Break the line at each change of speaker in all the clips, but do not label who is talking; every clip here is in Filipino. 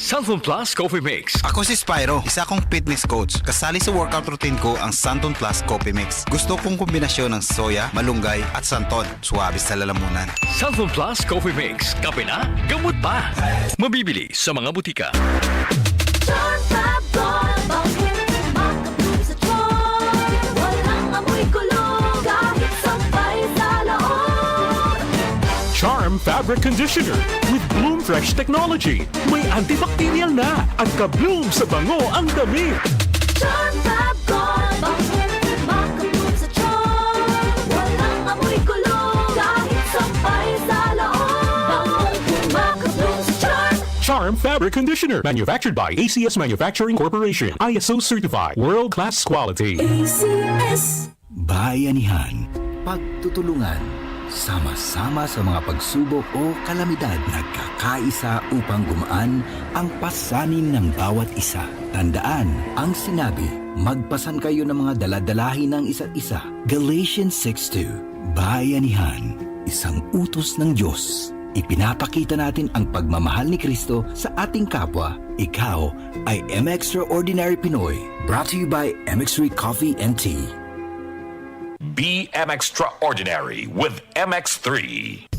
Santon Plus Coffee Mix.
Ako si Spyro, isa kong fitness coach. Kasali sa workout routine ko ang Santon Plus Coffee Mix. Gusto kong kombinasyon ng soya, malunggay at santon. Suwabe sa lalamunan.
Santon Plus Coffee Mix. Kape na, gamot pa. Mabibili sa mga butika.
Charm Fabric Conditioner with Bloom Fresh Technology. May antibacterial na at ka-bloom sa bango ang damit.
Charm Fab Gold, makabloom sa charm. Walang amoy kulong, kahit sampay sa loob. Makabloom sa charm.
Charm Fabric Conditioner. Manufactured by ACS Manufacturing Corporation. ISO certified. World-class quality.
ACS.
Bayanihan, pagtutulungan, sama-sama sa mga pagsubok o kalamidad, nagkakaisa upang gumaan ang pasanin ng bawat isa. Tandaan ang sinabi, magpasan kayo ng mga daladalahin ng isa't isa. Galatians 6:2. Bayanihan, isang utos ng Diyos. Ipinapakita natin ang pagmamahal ni Kristo sa ating kapwa. Ikaw ay M-Extraordinary Pinoy. Brought to you by MX3 Coffee and Tea.
Be extraordinary with MX3.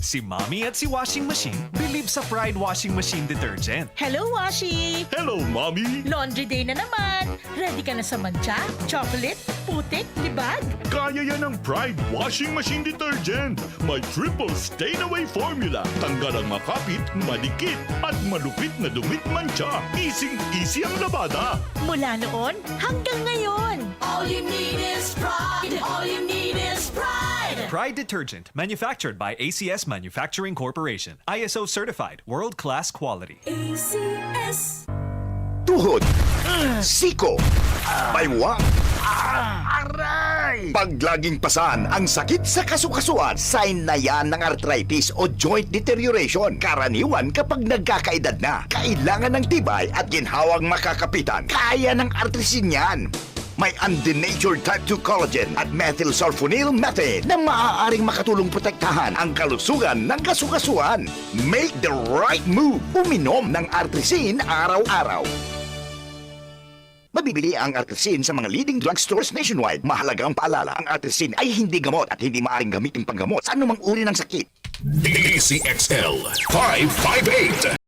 Si Mommy at si Washing Machine believe sa Pride Washing Machine Detergent.
Hello, Washi!
Hello, Mommy!
Laundry day na naman! Ready ka na sa mancha, chocolate, putik, libag?
Kaya yan ang Pride Washing Machine Detergent. May triple stain-away formula. Tanggal ang makapit, madikit, at malupit na dumit mancha. Easy ang labada.
Mula noon hanggang ngayon.
All you need is pride. All you need is pride.
Pride Detergent, manufactured by ACS Manufacturing Corporation. ISO certified, world-class quality.
ACS.
Tuhod, siko, baywang, aray! Pag laging pasan ang sakit sa kasukasuan, sign na yan ng arthritis o joint deterioration. Karaniwan kapag nagkakaedad na, kailangan ng tibay at ginhawang makakapitan. Kaya ng artrisin yan. May undenatured type 2 collagen at methylsulfonyl methane na maaaring makatulong protektahan ang kalusugan ng kasukasuan. Make the right move. Uminom ng artrisin araw-araw. Mabibili ang artrisin sa mga leading drugstores nationwide. Mahalagang paalala, ang artrisin ay hindi gamot at hindi maaaring gamitin panggamot sa anumang uri ng sakit.
DCXL 558.